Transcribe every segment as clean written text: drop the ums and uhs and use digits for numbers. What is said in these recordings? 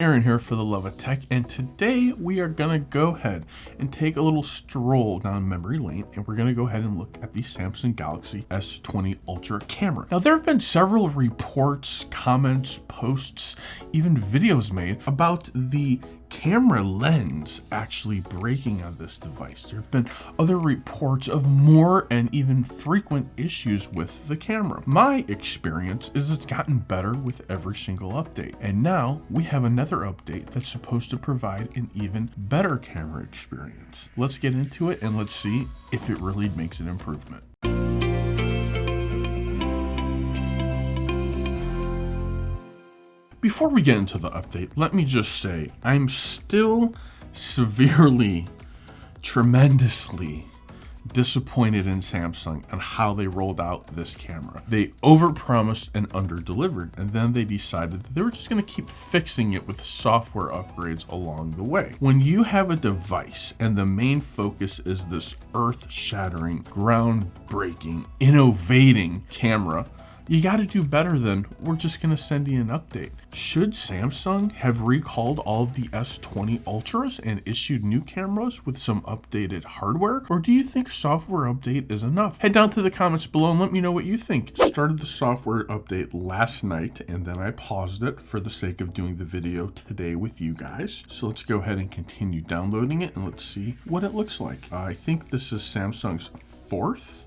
Aaron here for the Love of Tech, and today we are gonna go ahead and take a little stroll down memory lane, and we're gonna go ahead and look at the Samsung Galaxy S20 Ultra camera. Now, there have been several reports, comments, posts, even videos made about the camera lens actually breaking on this device. There have been other reports of more and even frequent issues with the camera. My experience is it's gotten better with every single update, and now we have another update that's supposed to provide an even better camera experience. Let's get into it and let's see if it really makes an improvement. Before we get into the update, let me just say I'm still severely, tremendously disappointed in Samsung on how they rolled out this camera. They overpromised and underdelivered, and then they decided that they were just going to keep fixing it with software upgrades along the way. When you have a device and the main focus is this earth-shattering, groundbreaking, innovating camera, you got to do better than we're just going to send you an update. Should Samsung have recalled all of the S20 Ultras and issued new cameras with some updated hardware? Or do you think software update is enough? Head down to the comments below and let me know what you think. Started the software update last night, and then I paused it for the sake of doing the video today with you guys. So let's go ahead and continue downloading it and let's see what it looks like. I think this is Samsung's fourth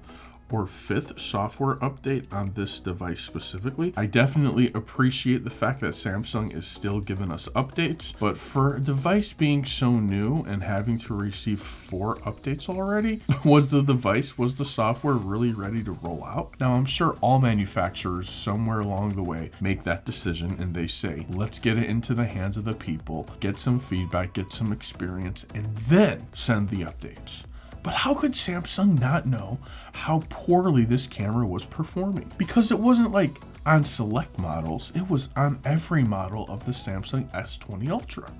or fifth software update on this device specifically. I definitely appreciate the fact that Samsung is still giving us updates, but for a device being so new and having to receive 4 updates already, was the software really ready to roll out? Now, I'm sure all manufacturers somewhere along the way make that decision and they say, let's get it into the hands of the people, get some feedback, get some experience, and then send the updates. But how could Samsung not know how poorly this camera was performing? Because it wasn't like on select models, it was on every model of the Samsung S20 Ultra.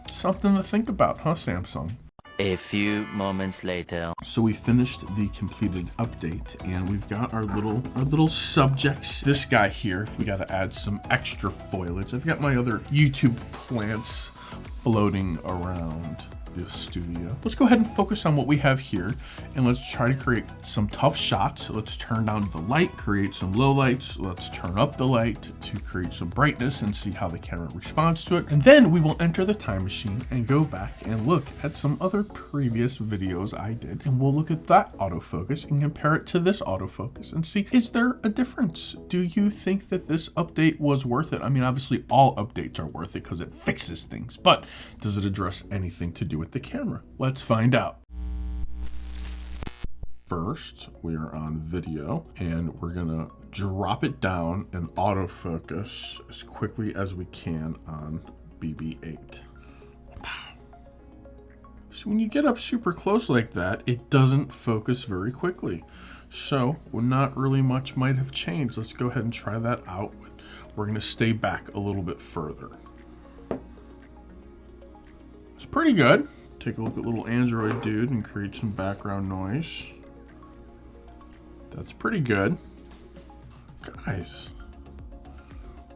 Something to think about, huh, Samsung? A few moments later. So we finished the completed update and we've got our little subjects. This guy here, we got to add some extra foliage. I've got my other YouTube plants floating around the studio. Let's go ahead and focus on what we have here and let's try to create some tough shots. Let's turn down the light, create some low lights. Let's turn up the light to create some brightness and see how the camera responds to it. And then we will enter the time machine and go back and look at some other previous videos I did. And we'll look at that autofocus and compare it to this autofocus and see, is there a difference? Do you think that this update was worth it? I mean, obviously all updates are worth it because it fixes things, but does it address anything to do with the camera? Let's find out. First, we are on video and we're gonna drop it down and autofocus as quickly as we can on BB8. So when you get up super close like that, it doesn't focus very quickly. So not really much might have changed. Let's go ahead and try that out. We're gonna stay back a little bit further. It's pretty good. Take a look at little Android dude and create some background noise. That's pretty good. Guys,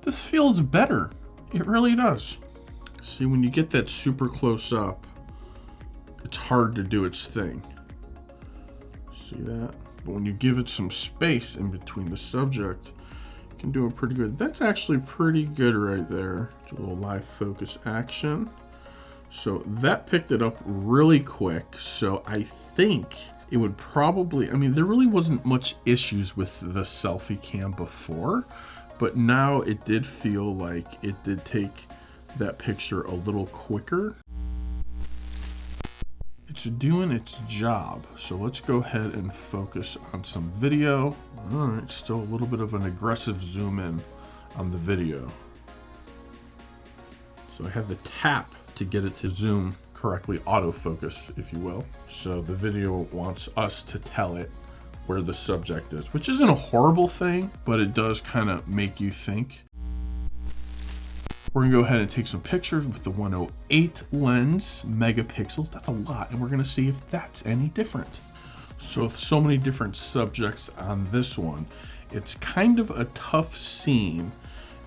this feels better. It really does. See, when you get that super close up, it's hard to do its thing. See that? But when you give it some space in between the subject, you can do it pretty good. That's actually pretty good right there. Do a little live focus action. So that picked it up really quick. So I think it would probably, I mean, there really wasn't much issues with the selfie cam before, but now it did feel like it did take that picture a little quicker. It's doing its job. So let's go ahead and focus on some video. All right, still a little bit of an aggressive zoom in on the video. So I have the tap to get it to zoom correctly, autofocus, if you will. So the video wants us to tell it where the subject is, which isn't a horrible thing, but it does kind of make you think. We're gonna go ahead and take some pictures with the 108 lens megapixels. That's a lot, and we're gonna see if that's any different. So with so many different subjects on this one, it's kind of a tough scene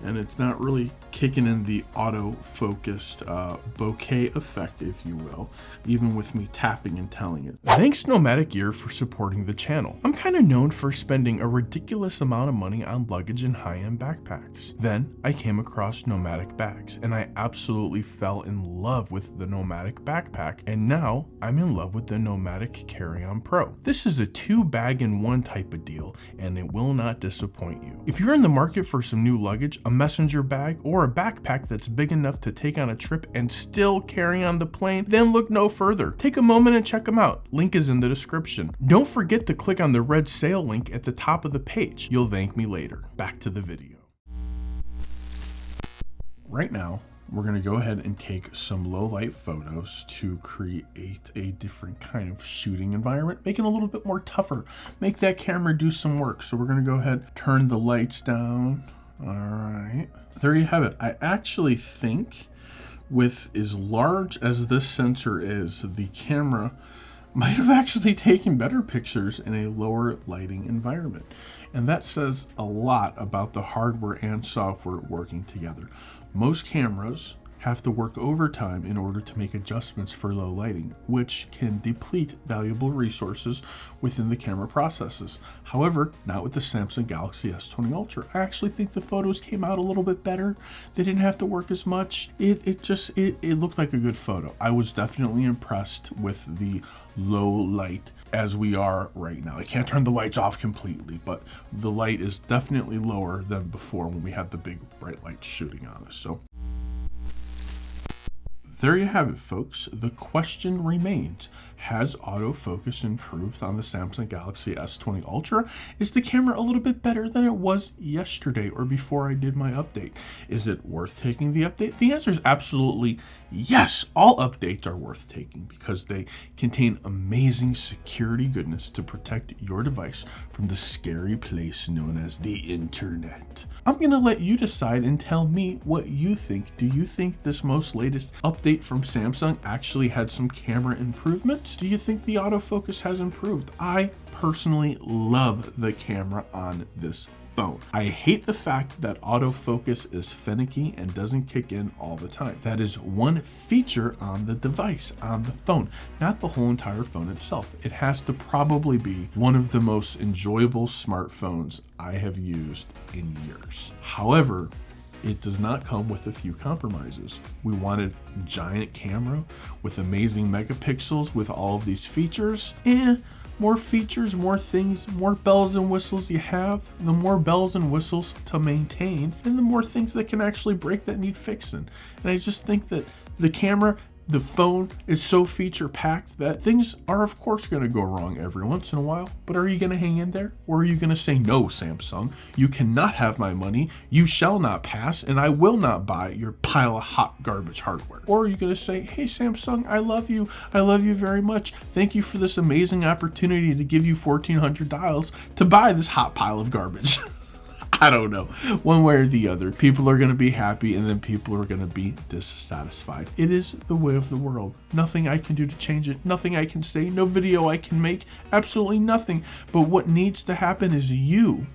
and it's not really kicking in the auto-focused bokeh effect, if you will, even with me tapping and telling it. Thanks Nomadic Gear for supporting the channel. I'm kind of known for spending a ridiculous amount of money on luggage and high-end backpacks. Then I came across Nomadic bags, and I absolutely fell in love with the Nomadic backpack, and now I'm in love with the Nomadic Carry-On Pro. This is a 2-bag-in-1 type of deal, and it will not disappoint you. If you're in the market for some new luggage, a messenger bag, or a backpack that's big enough to take on a trip and still carry on the plane, then look no further. Take a moment and check them out. Link is in the description. Don't forget to click on the red sale link at the top of the page. You'll thank me later. Back to the video. Right now, we're going to go ahead and take some low light photos to create a different kind of shooting environment, make it a little bit more tougher, make that camera do some work. So we're going to go ahead, turn the lights down. All right, there you have it. I actually think with as large as this sensor is, the camera might have actually taken better pictures in a lower lighting environment. And that says a lot about the hardware and software working together. Most cameras have to work overtime in order to make adjustments for low lighting, which can deplete valuable resources within the camera processes. However, not with the Samsung Galaxy S20 Ultra. I actually think the photos came out a little bit better. They didn't have to work as much. It looked like a good photo. I was definitely impressed with the low light as we are right now. I can't turn the lights off completely, but the light is definitely lower than before when we had the big bright lights shooting on us. So there you have it, folks. The question remains, has autofocus improved on the Samsung Galaxy S20 Ultra? Is the camera a little bit better than it was yesterday or before I did my update? Is it worth taking the update? The answer is absolutely yes. All updates are worth taking because they contain amazing security goodness to protect your device from the scary place known as the internet. I'm going to let you decide and tell me what you think. Do you think this most latest update from Samsung actually had some camera improvements? Do you think the autofocus has improved? I personally love the camera on this phone. I hate the fact that autofocus is finicky and doesn't kick in all the time. That is one feature on the device, on the phone, not the whole entire phone itself. It has to probably be one of the most enjoyable smartphones I have used in years. However, it does not come with a few compromises. We wanted giant camera with amazing megapixels with all of these features. More features, more things, more bells and whistles you have, the more bells and whistles to maintain, and the more things that can actually break that need fixing. And I just think that the camera, the phone is so feature packed that things are of course going to go wrong every once in a while. But are you going to hang in there? Or are you going to say, no, Samsung, you cannot have my money, you shall not pass, and I will not buy your pile of hot garbage hardware? Or are you going to say, hey Samsung, I love you very much, thank you for this amazing opportunity to give you $1,400 to buy this hot pile of garbage? I don't know. One way or the other, people are going to be happy and then people are going to be dissatisfied. It is the way of the world. Nothing I can do to change it. Nothing I can say. No video I can make. Absolutely nothing. But what needs to happen is you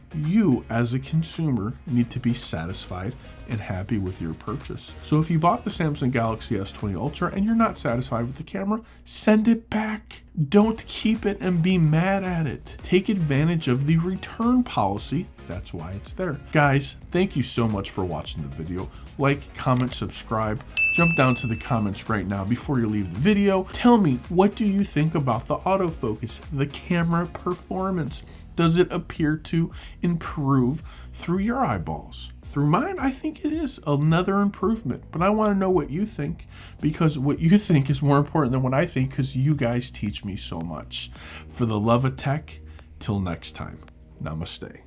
as a consumer need to be satisfied and happy with your purchase. So if you bought the Samsung Galaxy S20 Ultra and you're not satisfied with the camera, send it back. Don't keep it and be mad at it. Take advantage of the return policy. That's why it's there. Guys, thank you so much for watching the video. Like, comment, subscribe. Jump down to the comments right now before you leave the video. Tell me, what do you think about the autofocus, the camera performance? Does it appear to improve through your eyeballs? Through mine, I think it is another improvement, but I want to know what you think, because what you think is more important than what I think, because you guys teach me so much. For the love of tech, till next time, namaste.